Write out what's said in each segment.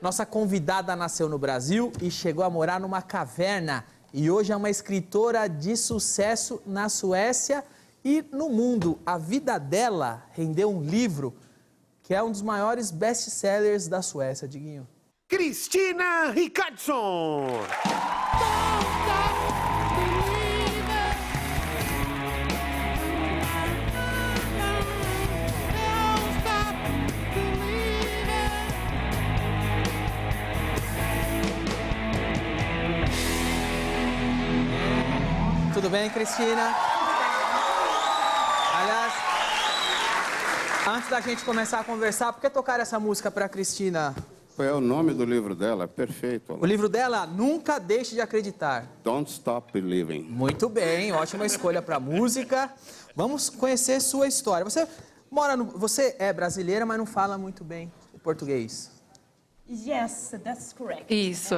Nossa convidada nasceu no Brasil e chegou a morar numa caverna. E hoje é uma escritora de sucesso na Suécia e no mundo. A vida dela rendeu um livro que é um dos maiores best-sellers da Suécia, Diguinho. Kristina Rickardsson! Tudo bem, Cristina? Aliás, antes da gente começar a conversar, por que tocar essa música para Cristina? É o nome do livro dela, perfeito. O livro dela, Nunca Deixe de Acreditar. Don't Stop Believing. Muito bem, ótima escolha para música. Vamos conhecer sua história. Você é brasileira, mas não fala muito bem o português. Yes, that's correct. Isso.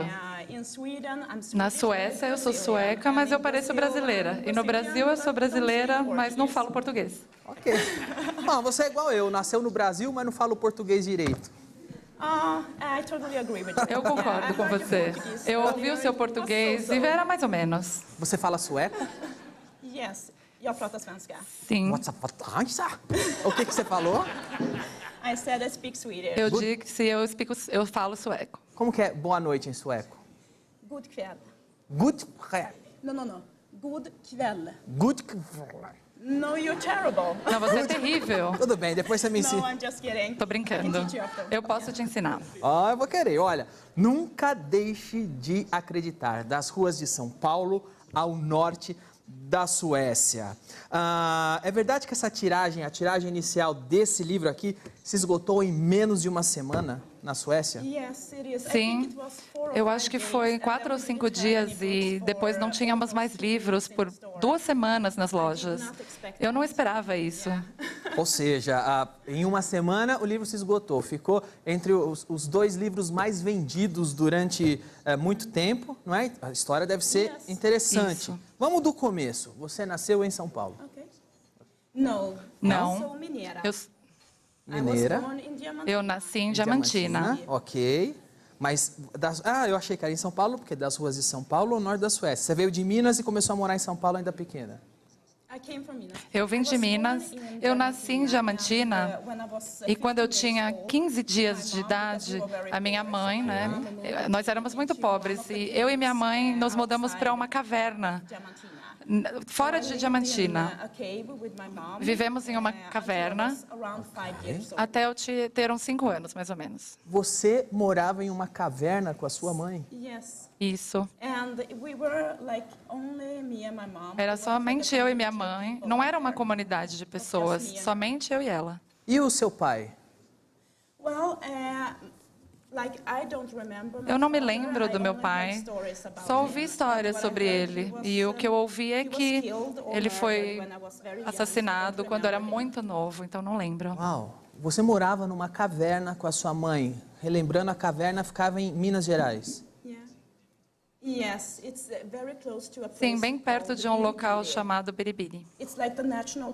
Na Suécia eu sou sueca, mas eu pareço brasileira. E no Brasil eu sou brasileira, mas não falo português. Ok. Não, você é igual eu, nasceu no Brasil, mas não fala o português direito. I totally agree with you. Eu concordo com você. Eu ouvi o seu português e era mais ou menos. Você fala sueco? Yes, jag pratar svenska. Sim. O que você falou? I said I speak Swedish. Eu disse eu falo sueco. Como que é boa noite em sueco? God kväll. Good kväll. No. God kväll. Good kväll. No, you're terrible. Não, você é terrível. Tudo bem, depois você me No, ensina. I'm just kidding. Tô brincando. Eu posso te ensinar. Eu vou querer. Olha, nunca deixe de acreditar. Das ruas de São Paulo ao norte da Suécia. É verdade que essa tiragem, a tiragem inicial desse livro aqui, se esgotou em menos de uma semana na Suécia? Yes, it is. Sim, eu acho que foi 4 ou 5 dias e depois não tínhamos mais livros por 2 semanas nas lojas. Eu não esperava isso. Ou seja, em uma semana o livro se esgotou. Ficou entre os 2 livros mais vendidos durante muito tempo, não é? A história deve ser interessante. Isso. Vamos do começo. Você nasceu em São Paulo. Okay. No. Não. Eu sou mineira. Mineira. I was born in Diamantina. Eu nasci em Diamantina. Ok. Mas, eu achei que era em São Paulo, porque das ruas de São Paulo ou norte da Suécia. Você veio de Minas e começou a morar em São Paulo ainda pequena. I came from Minas. Eu vim de Minas, eu nasci em Diamantina e quando eu tinha 15 dias de idade, a minha mãe, né, nós éramos muito pobres e eu e minha mãe nos mudamos para uma caverna fora de Diamantina. Vivemos em uma caverna até eu ter uns 5 anos, mais ou menos. Você morava em uma caverna com a sua mãe? Isso. And we were like only me and my mom. Era somente eu e minha mãe. Não era uma comunidade de pessoas, somente eu e ela. E o seu pai? Well, like I don't remember. Eu não me lembro do meu pai. Só ouvi histórias sobre ele. E o que eu ouvi é que ele foi assassinado quando era muito novo, então não lembro. Uau! Você morava numa caverna com a sua mãe. Relembrando, a caverna ficava em Minas Gerais. Yes, it's very close to a place. Sim, bem perto de um local chamado Biribiri. It's like a national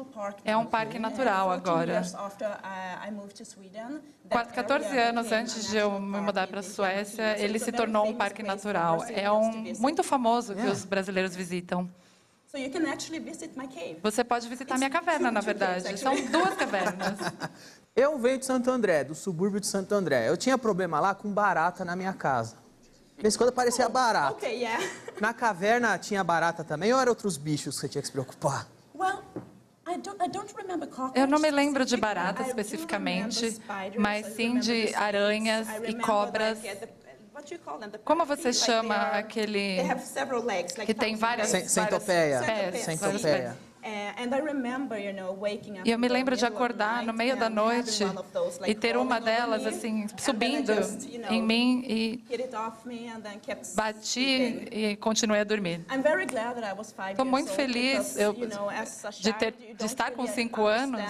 park. É um parque natural agora. 14 anos antes de eu me mudar para a Suécia, ele se tornou um parque natural. É muito famoso que os brasileiros visitam. Você pode visitar minha caverna, na verdade. São 2 cavernas. Eu venho de Santo André, do subúrbio de Santo André. Eu tinha problema lá com barata na minha casa. De vez em quando aparecia barata. Okay, yeah. Na caverna tinha barata também ou eram outros bichos que você tinha que se preocupar? Well, I don't remember cockroaches. Eu não me lembro de barata especificamente, mas sim de aranhas e cobras. Como você chama aquele que tem várias Centopeia. pés? Centopeia. E eu me lembro de acordar no meio da noite e ter uma delas assim subindo em mim e bati e continuei a dormir. Estou muito feliz de estar com 5 anos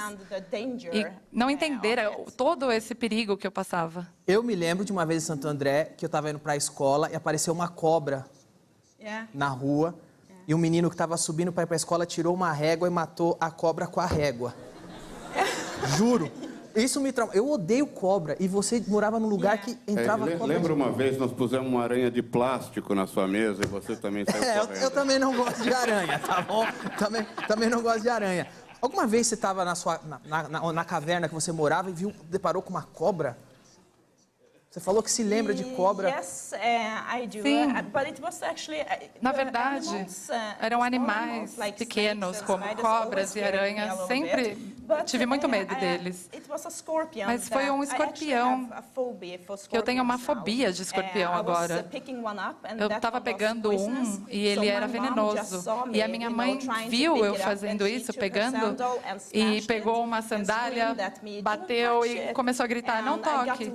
e não entender todo esse perigo que eu passava. Eu me lembro de uma vez em Santo André que eu estava indo para a escola e apareceu uma cobra na rua. E um menino que estava subindo para ir para a escola tirou uma régua e matou a cobra com a régua. Juro. Isso me trauma. Eu odeio cobra. E você morava num lugar que entrava cobra. Lembra uma vez nós pusemos uma aranha de plástico na sua mesa e você também saiu correndo? Eu também não gosto de aranha, tá bom? Também não gosto de aranha. Alguma vez você estava na caverna que você morava e deparou com uma cobra? Você falou que se lembra de cobra. Yes, I do. Sim. But it was actually, Na verdade, eram animais pequenos, como cobras e aranhas. Sempre tive muito medo deles. Mas foi um escorpião, que eu tenho uma fobia de escorpião agora. Eu estava pegando um e ele era venenoso. E a minha mãe viu eu fazendo isso, pegando, e pegou uma sandália, bateu e começou a gritar, não toque.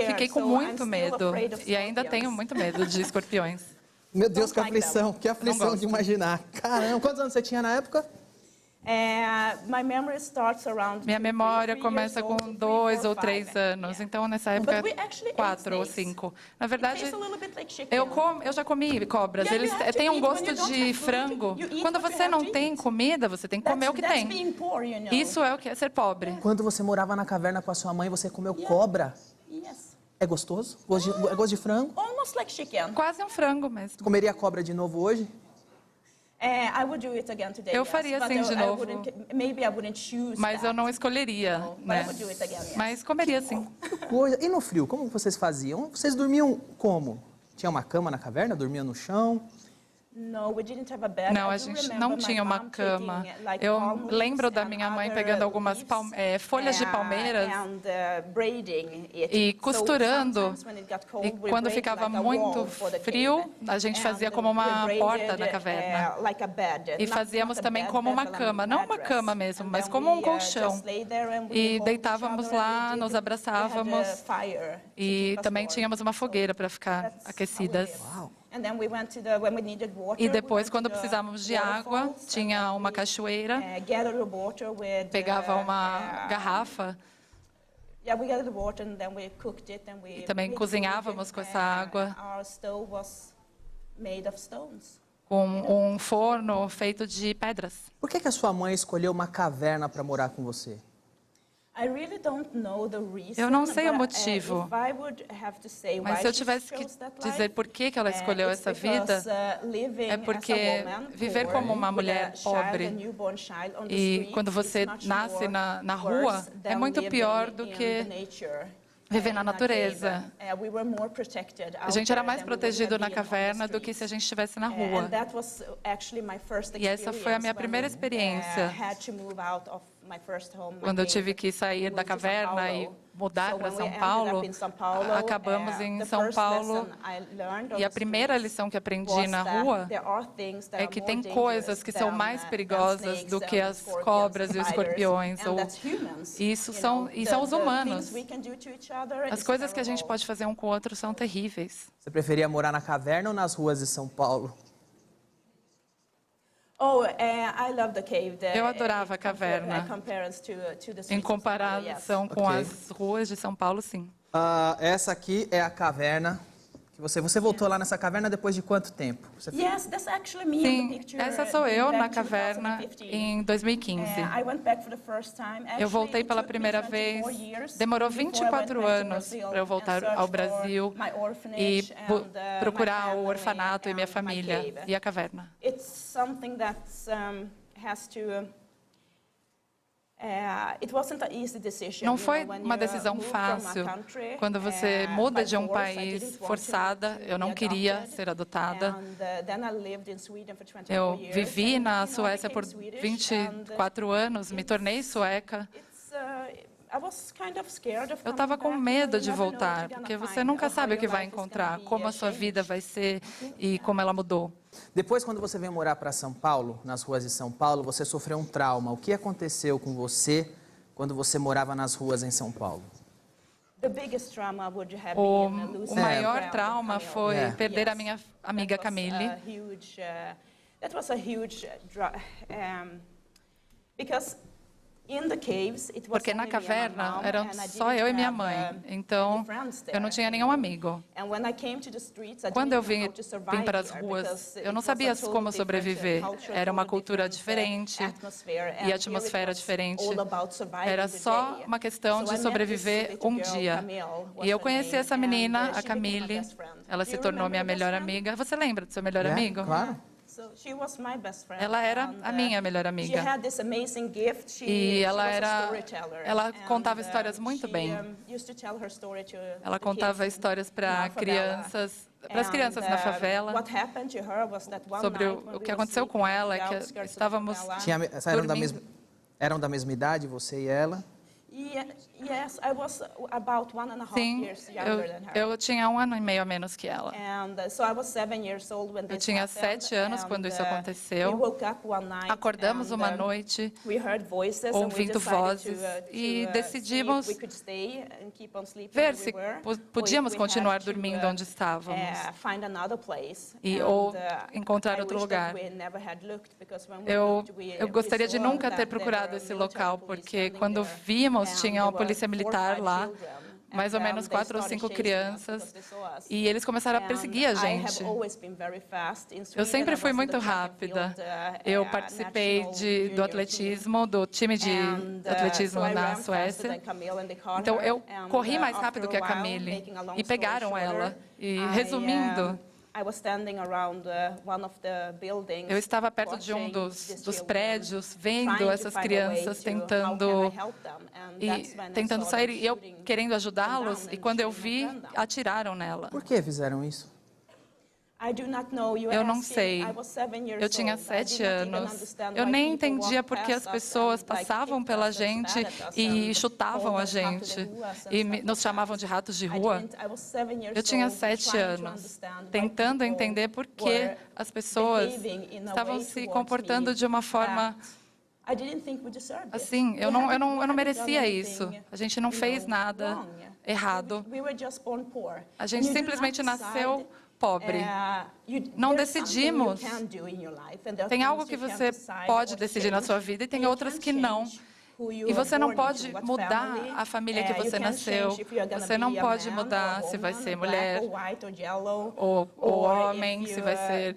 Fiquei com muito medo. E ainda tenho muito medo de escorpiões. Meu Deus, que aflição de imaginar. Caramba, quantos anos você tinha na época? Minha memória começa com 2 ou 3 anos, então nessa época 4 ou 5. Na verdade, eu já comi cobras, eles têm um gosto de frango. Quando você não tem comida, você tem que comer o que tem. Isso é o que é ser pobre. Quando você morava na caverna com a sua mãe, você comeu cobra? É gostoso? É gosto de frango? Quase um frango mesmo. Comeria cobra de novo hoje? Eu faria assim de novo, mas eu não escolheria, né? Mas comeria sim. Que coisa. E no frio, como vocês faziam? Vocês dormiam como? Tinha uma cama na caverna? Dormiam no chão? Não, a gente não tinha uma cama. Eu lembro da minha mãe pegando algumas folhas de palmeiras e costurando. E quando ficava muito frio, a gente fazia como uma porta na caverna. E fazíamos também como uma cama, não uma cama mesmo, mas como um colchão. E deitávamos lá, nos abraçávamos e também tínhamos uma fogueira para ficar aquecidas. E depois, quando precisávamos de água, tinha uma cachoeira, pegava uma garrafa e também cozinhávamos com essa água, com um forno feito de pedras. Por que a sua mãe escolheu uma caverna para morar com você? Eu não sei o motivo, mas se eu tivesse que dizer por que ela escolheu essa vida, é porque viver como uma mulher pobre e quando você nasce na rua é muito pior do que viver na natureza. A gente era mais protegido na caverna do que se a gente estivesse na rua. E essa foi a minha primeira experiência, quando eu tive que sair da caverna e mudar para São Paulo. Acabamos em São Paulo e a primeira lição que aprendi na rua é que tem coisas que são mais perigosas do que as cobras e os escorpiões. E são os humanos. As coisas que a gente pode fazer um com o outro são terríveis. Você preferia morar na caverna ou nas ruas de São Paulo? Eu adorava a caverna. Em comparação com as ruas de São Paulo, sim. Essa aqui é a caverna. Você voltou lá nessa caverna depois de quanto tempo? Sim, essa sou eu na caverna em 2015. Eu voltei pela primeira vez, demorou 24 anos para eu voltar ao Brasil e procurar o orfanato e minha família e a caverna. Não foi uma decisão fácil. Quando você muda de um país forçada, eu não queria ser adotada. Eu vivi na Suécia por 24 anos, me tornei sueca. Eu estava com medo de voltar, porque você nunca sabe o que vai encontrar, como a sua vida vai ser e como ela mudou. Depois, quando você veio morar para São Paulo, nas ruas de São Paulo, você sofreu um trauma. O que aconteceu com você quando você morava nas ruas em São Paulo? O maior trauma foi perder a minha amiga Camille. Porque na caverna eram só eu e minha mãe, então eu não tinha nenhum amigo. Quando eu vim para as ruas, eu não sabia como sobreviver. Era uma cultura diferente e atmosfera diferente. Era só uma questão de sobreviver um dia. E eu conheci essa menina, a Camille, ela se tornou minha melhor amiga. Você lembra do seu melhor amigo? Claro. Ela era a minha melhor amiga. E ela contava histórias muito bem. Ela contava histórias para as crianças na favela. Sobre o que aconteceu com ela, é que estávamos dormindo. Eram da mesma idade, você e ela? Sim, eu tinha 1 ano e meio a menos que ela. Eu tinha 7 anos quando isso aconteceu. Acordamos uma noite, ouvindo vozes, e decidimos ver se podíamos continuar dormindo onde estávamos ou encontrar outro lugar. Eu gostaria de nunca ter procurado esse local, porque quando vimos, tinha uma polícia militar lá, mais ou menos 4 ou 5 crianças, e eles começaram a perseguir a gente. Eu sempre fui muito rápida. Eu participei do atletismo, do time de atletismo na Suécia. Então, eu corri mais rápido que a Camille, e pegaram ela. E, resumindo, eu estava perto de um dos prédios, vendo essas crianças tentando sair, e eu querendo ajudá-los, e quando eu vi, atiraram nela. Por que fizeram isso? Eu não sei. Eu tinha 7 anos. Eu nem entendia por que as pessoas passavam pela gente e chutavam a gente e nos chamavam de ratos de rua. Eu tinha 7 anos, tentando entender por que as pessoas estavam se comportando de uma forma assim. Eu não merecia isso. A gente não fez nada errado. A gente simplesmente nasceu pobre. Não decidimos. Tem algo que você pode decidir na sua vida e tem outras que não. E você não pode mudar a família que você nasceu. Você não pode mudar se vai ser mulher ou homem, se vai ser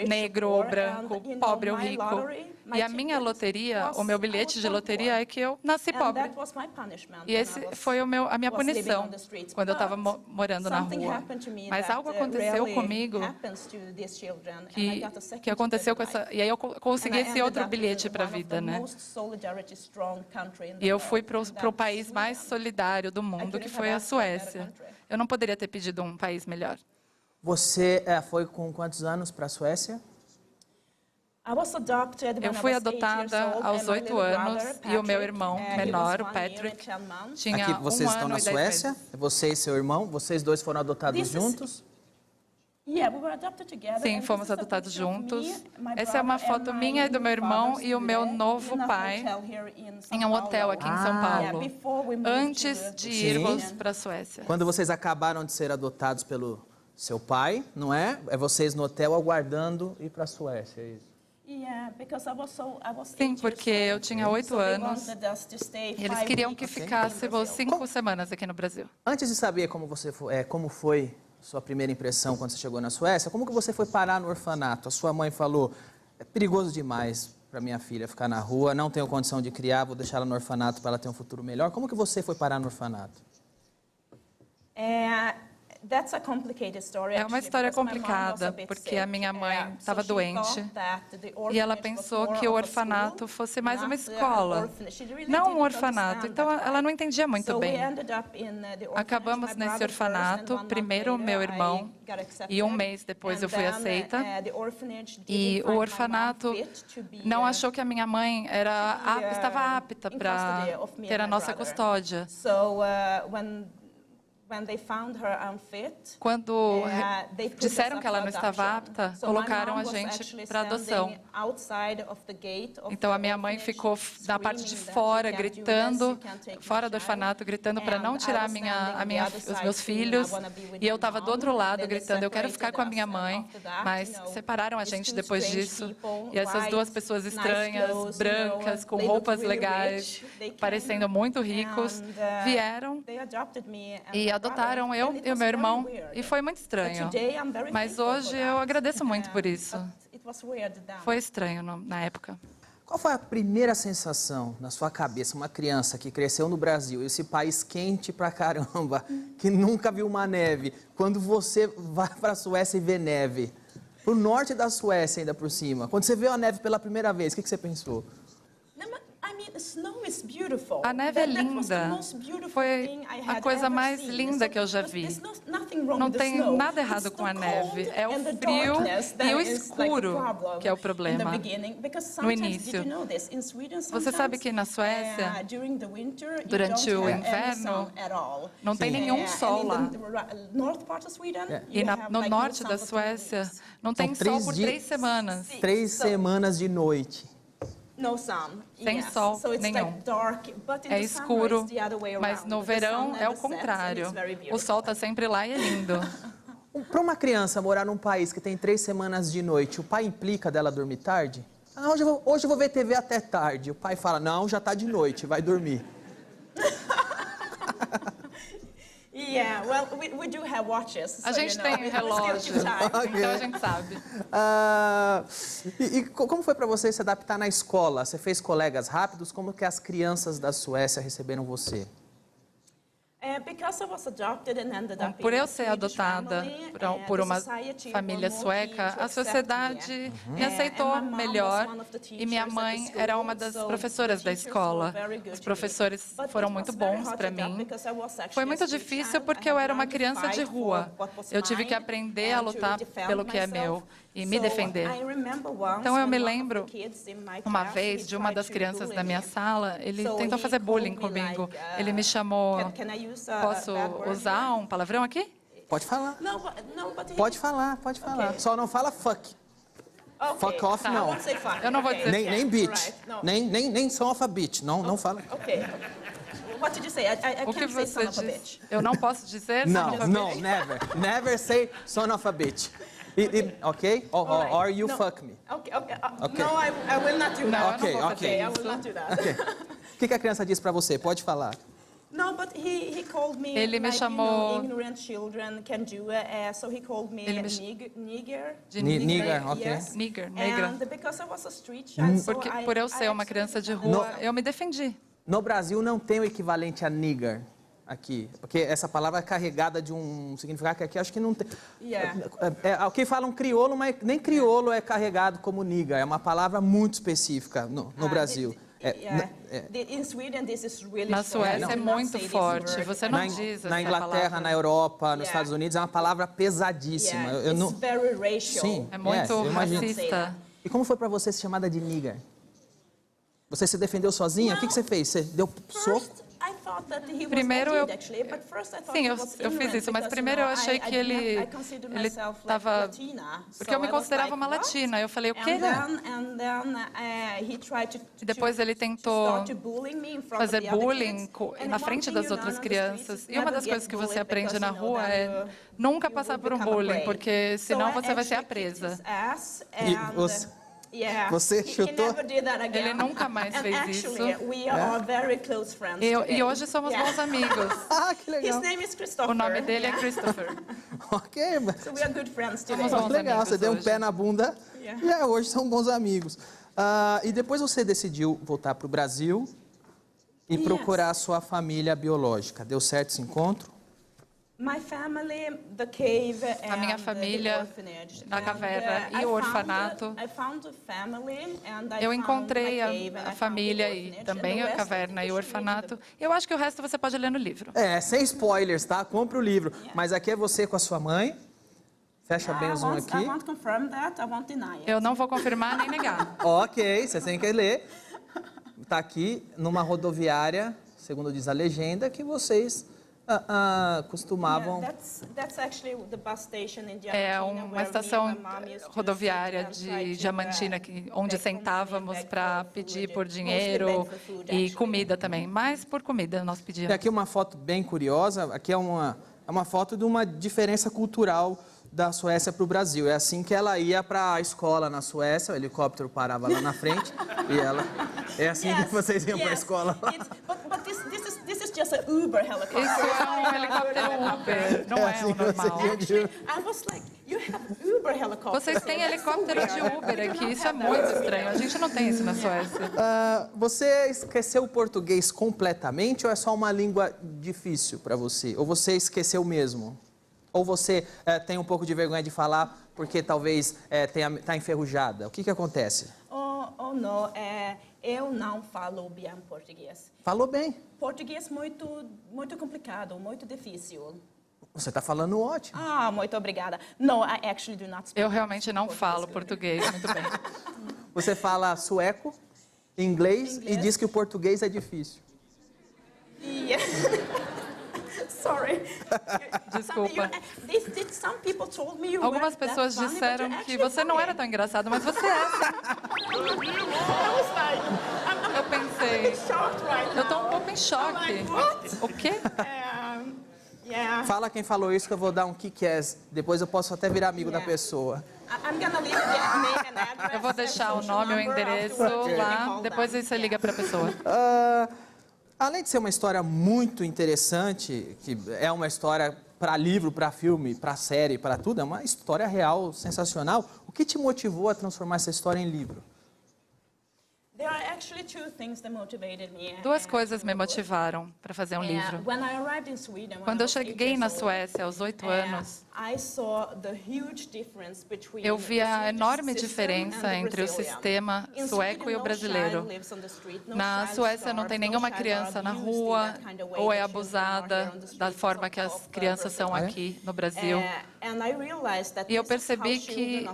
negro ou branco, pobre ou rico. E a minha loteria, o meu bilhete de loteria é que eu nasci pobre. E esse foi a minha punição quando eu estava morando na rua. Mas algo aconteceu comigo que aconteceu com essa... E aí eu consegui esse outro bilhete para a vida, né? E eu fui para o país mais solidário do mundo, que foi a Suécia. Eu não poderia ter pedido um país melhor. Você foi com quantos anos para a Suécia? Eu fui adotada aos 8 anos e o meu irmão menor, o Patrick, tinha Aqui vocês 1 estão ano na e 10 Suécia? meses. Você e seu irmão? Vocês dois foram adotados juntos? Sim, fomos adotados juntos. Essa é uma foto minha e do meu irmão e o meu novo pai em um hotel aqui em São Paulo, antes de irmos para a Suécia. Quando vocês acabaram de ser adotados pelo seu pai, não é? É vocês no hotel aguardando ir para a Suécia, é isso? Sim, porque eu tinha 8 anos e eles queriam que ficássemos 5 semanas aqui no Brasil. Antes de saber como foi sua primeira impressão quando você chegou na Suécia, como que você foi parar no orfanato? A sua mãe falou, é perigoso demais para minha filha ficar na rua, não tenho condição de criar, vou deixar ela no orfanato para ela ter um futuro melhor. Como que você foi parar no orfanato? É uma história complicada, porque a minha mãe estava doente e ela pensou que o orfanato fosse mais uma escola, não um orfanato. Então, ela não entendia muito bem. Acabamos nesse orfanato, primeiro o meu irmão, e 1 mês depois eu fui aceita. E o orfanato não achou que a minha mãe estava apta para ter a nossa custódia. when they found her unfit, Quando they put disseram us que ela up não for estava adoption. apta, So my colocaram mom a was gente actually para adoção. standing outside of the gate of Então a the minha mãe orphanage, ficou na parte de screaming that fora, you can't do this, gritando, you can't take my fora do child. orfanato, gritando para And não I tirar was standing on the other os side meus screaming, filhos. "I wanna be with E eu my estava do mom." outro lado, Then they gritando, eu quero ficar com a separated minha us, mãe. after that, Mas you know, separaram a these gente two depois strange disso. people, E essas duas white, pessoas nice estranhas, clothes, brancas, com they looked roupas really legais, rich. They came parecendo muito ricos, and, vieram they adopted me and e my adotaram brother. eu And it e o was meu very irmão. weird. E foi muito estranho. But today I'm very Mas thankful hoje for eu that. agradeço muito por But isso. it was weird then. Foi estranho na época. Qual foi a primeira sensação na sua cabeça, uma criança que cresceu no Brasil, esse país quente pra caramba, que nunca viu uma neve, quando você vai para a Suécia e vê neve? Pro norte da Suécia ainda por cima. Quando você vê a neve pela primeira vez, o que você pensou? No, but, I mean, snow is beautiful. A neve é That was the linda. most beautiful Foi thing I a had coisa ever mais seen. linda So que eu já there's vi. nothing wrong Não with the tem snow. nada errado It's com a the neve. cold É o and the frio darkness that e o is like the escuro problem que é o in the problema. beginning. Because No sometimes, início. did you know this? In Sweden, Você sabe que na Suécia, during the winter, durante you o don't have any inverno, sun at all. não tem nenhum sol lá. And in the north part of Sweden, E you have, no like, norte no da sun for 2 Suécia, weeks. não tem São sol 3 por dias. 3 semanas. 3 semanas de noite. No sun. Sem Yes. sol So it's nenhum. like dark, but in É the summer escuro, it's the other way mas around. no The verão sun é never o sets and contrário. it's very O beautiful. sol está sempre lá e é lindo. Para uma criança morar num país que tem 3 semanas de noite, o pai implica dela dormir tarde? Ah, hoje eu vou ver TV até tarde. O pai fala, não, já está de noite, vai dormir. Yeah, well, we do have watches. A so, gente you know, tem we still relógio, keep time. então a gente sabe. Como foi para você se adaptar na escola? Você fez colegas rápidos? Como que as crianças da Suécia receberam você? Because I was adopted and ended up Por in eu a ser Swedish adotada family, por the uma society família were more sueca, keen to a accept sociedade me. me aceitou And my mom melhor was one of the e minha teachers at mãe the era school, uma das so professoras the da teachers escola. were very good Os to me. professores But foram it muito was very bons hard para to adapt mim. because I was actually Foi a muito street difícil child. porque I eu had era uma learned to criança de fight rua. for what was Eu tive que mine aprender a and to lutar defend pelo que é myself. meu e me So, defender. I remember once Então eu me when one of lembro, the kids in my uma class, vez, he de uma tried das to crianças bully da minha me. sala, ele So tentou he fazer bullying called me comigo. like, Ele me chamou... Can I use a Posso bad word usar here? um palavrão aqui? Pode falar. No, but he... Pode falar, pode falar. Ok. Só não fala fuck. Okay. Fuck off, I não. won't say fuck. Eu não vou Okay. dizer Nem bitch. Right. No. Nem son of a bitch. Não fala. Okay. What did you say? I O que can't say você son of a disse? bitch. Eu não posso dizer? Não, Son of a não, bitch? never. Never say son of a bitch. Ok? Alright. Or you No. fuck me. Okay. Okay. No, I will not do Não, that. eu não vou Ok, fazer I will isso. not do that. Ok. O que a criança disse pra você? Pode falar. No, but he called me Ele me like, chamou- ignorant children can do it. So he called me Ele me nigger. De Nigger, ok. Yes. Nigger, negra. And because I was a street child, so Porque I, por eu I ser uma actually criança de defended rua, myself. eu me defendi. No Brasil não tem o equivalente a nigger aqui. Porque essa palavra é carregada de um significado que aqui acho que não tem. Yeah. Aqui falam crioulo, mas nem crioulo é carregado como nigger. É uma palavra muito específica no Brasil. In Sweden, this is really Na strong. Suécia You é do not muito say this forte. word. Você não Na, diz na essa Inglaterra, palavra. na Europa, nos Yeah. Estados Unidos, é uma palavra pesadíssima. Yeah, Eu não... it's very racial. Sim. É muito eu imagino. racista. E como foi pra você ser chamada de nigger? Você se defendeu sozinha? O que você fez? Você deu soco? First, I thought that he was Primeiro a eu- kid, actually, but first I thought Sim, he eu was fiz ignorant isso, mas because, primeiro eu you know, achei I que did not- ele I considered ele myself like estava Latina, porque so eu me I was considerava like, uma "What?" latina. Eu falei, o quê? And then he tried to E depois ele tentou start to bullying me in front of fazer the other bullying kids. And na one frente thing das you learn outras on the streets crianças. is E uma never das get coisas que você bullied aprende because, na you know, rua then é you- nunca you passar will por um become a bullying, prey. porque So senão I você vai ser a actually kicked presa. his ass E and, você he chutou? never did that again. Ele nunca mais And fez actually, isso. we are very close friends E today. hoje somos Yeah. bons amigos. Ah, que His legal. name is Christopher. O nome dele é Yeah. Christopher. Ok, mas... So we are good friends today. Somos bons legal. amigos Você deu um hoje. pé na bunda. Yeah. Hoje são bons amigos. E depois você decidiu voltar para o Brasil e Yes. procurar a sua família biológica. Deu certo esse encontro? My family, the cave A minha and família the orphanage. na caverna And, e o orfanato. I found the family and I Eu found encontrei my cave and I a found família the e orphanage, também and the a rest caverna e o you should read orfanato. Eu acho que o resto você pode ler no livro. Sem spoilers, tá? Compre o livro. Mas aqui é você com a sua mãe. Fecha bem o zoom I aqui. won't confirm that, I won't deny it. Eu não vou confirmar nem negar. Ok, você tem que ler. Tá aqui numa rodoviária, segundo diz a legenda, que vocês costumavam... That's actually the bus station in Diamantina, É where me uma and estação my mom used to rodoviária try de to, Diamantina, onde beg for money, sentávamos beg para for pedir food, por mostly dinheiro beg for food, e actually. comida também. Mas por comida nós Tem pedíamos. aqui uma foto bem curiosa, aqui é uma foto de uma diferença cultural da Suécia para o Brasil. É assim que ela ia para a escola na Suécia, o helicóptero parava lá na frente e ela... É assim que vocês iam para a escola lá. But this is just an Uber helicopter. Isso é um helicóptero Uber, não é assim o que vocês normal. iam de... I was like, you have Uber helicopter. Vocês têm helicóptero de Uber aqui, isso é muito estranho. A gente não tem isso na Suécia. Você esqueceu o português completamente ou é só uma língua difícil para você? Ou você esqueceu mesmo? Ou você tem um pouco de vergonha de falar porque talvez está enferrujada? O que acontece? Oh não, eu não falo bem português. Falou bem. Português muito complicado, muito difícil. Você está falando ótimo. Ah, muito obrigada. No, I actually do not speak. Eu realmente não falo português muito bem. Você fala sueco, inglês e diz que o português é difícil. Yeah. Sorry. Desculpa. Some people told me you Algumas weren't that pessoas funny, but disseram you're que actually você não funny. era tão engraçado, mas você é. I was like, Eu pensei, shocked right eu tô um now. pouco em choque. I'm like, what? O quê? Yeah. Fala quem falou isso que eu vou dar um kick-ass. Depois eu posso até virar amigo da Yeah. pessoa. I'm gonna leave the name and address. Eu vou deixar o social nome e o number endereço afterwards. You can lá, call depois them. você liga para a pessoa. Além de ser uma história muito interessante, que é uma história para livro, para filme, para série, para tudo, é uma história real, sensacional. O que te motivou a transformar essa história em livro? There are actually two things that motivated me. Duas coisas me motivaram para fazer um livro. When I arrived in Sweden, Quando eu cheguei na Suécia aos 8 anos, eu vi a enorme diferença entre o sistema sueco e o brasileiro. Na Suécia não tem nenhuma criança na rua ou é abusada da forma que as crianças são aqui no Brasil. E eu percebi que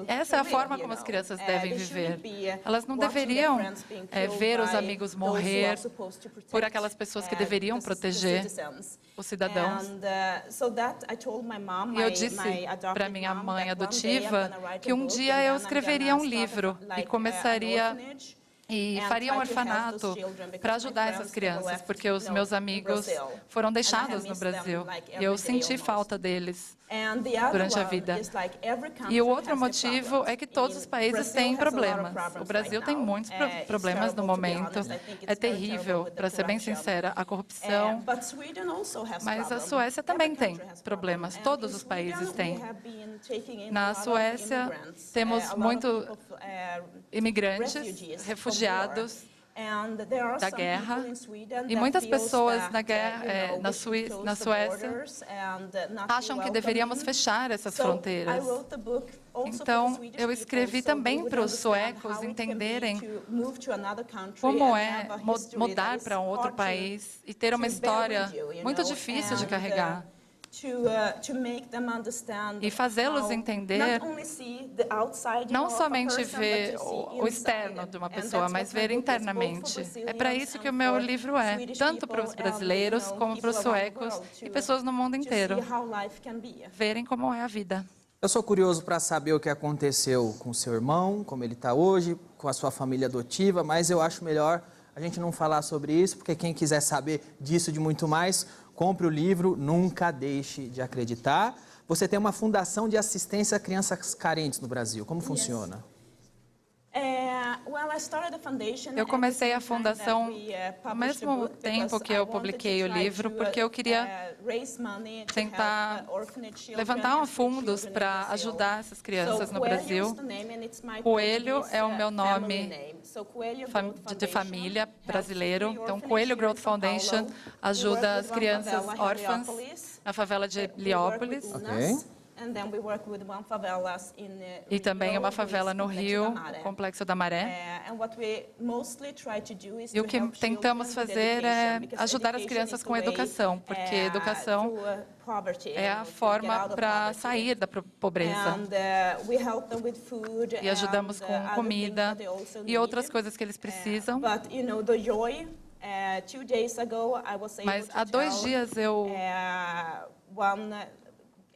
essa é a forma como as crianças devem viver. Elas não deveriam ver os amigos morrer por aquelas pessoas que deveriam proteger os cidadãos. E eu disse para minha mãe adotiva que um dia eu escreveria um livro e começaria e faria um orfanato para ajudar essas crianças, porque os meus amigos foram deixados no Brasil e eu senti falta deles durante a vida. E o outro motivo é que todos os países têm problemas. O Brasil tem muitos problemas no momento. É terrível, para ser bem sincera, a corrupção. Mas a Suécia também tem problemas. Todos os países têm. Na Suécia, temos muitos imigrantes, refugiados da guerra, e muitas pessoas na Suécia acham que deveríamos fechar essas fronteiras. Então, eu escrevi também para os suecos entenderem como é mudar para um outro país e ter uma história muito difícil de carregar. E fazê-los entender, não somente ver o externo de uma pessoa, mas ver internamente. É para isso que o meu livro é, tanto para os brasileiros como para os suecos e pessoas no mundo inteiro, verem como é a vida. Eu sou curioso para saber o que aconteceu com seu irmão, como ele está hoje, com a sua família adotiva, mas eu acho melhor a gente não falar sobre isso, porque quem quiser saber disso e de muito mais, compre o livro Nunca Deixe de Acreditar. Você tem uma fundação de assistência a crianças carentes no Brasil. Como funciona? Eu comecei a fundação ao mesmo tempo que eu publiquei o livro, porque eu queria tentar levantar fundos para ajudar essas crianças no Brasil. Coelho é o meu nome de família brasileiro. Então, Coelho Growth Foundation ajuda as crianças órfãs na favela de Heliópolis. E também uma favela no Rio, o Complexo da Maré. E o que tentamos fazer é ajudar as crianças com educação, porque educação é a forma para sair da pobreza. E ajudamos com comida e outras coisas que eles precisam. 2 days ago, I was able Mas to há 2 tell, dias eu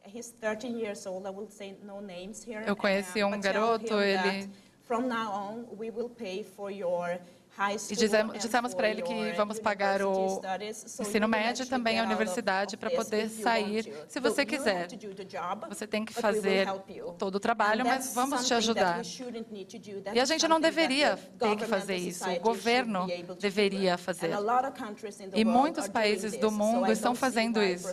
he's 13 years old. I will say no names here. Eu conheci but tell garoto, him ele... that from now on, we will pay for your high E school dissemos para ele que vamos pagar o ensino médio e também a universidade para poder sair, se você quiser. Você tem que fazer todo o trabalho, mas vamos te ajudar. E a gente não deveria ter que fazer isso, o governo deveria fazer. E muitos países do mundo estão fazendo isso.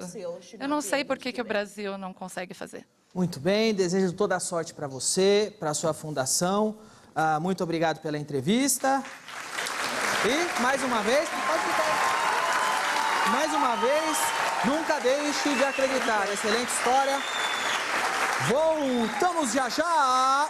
Eu não sei por que o Brasil não consegue fazer. Muito bem, desejo toda a sorte para você, para a sua fundação. Muito obrigado pela entrevista. E, mais uma vez, pode ficar. Mais uma vez, nunca deixe de acreditar. Excelente história. Voltamos já já.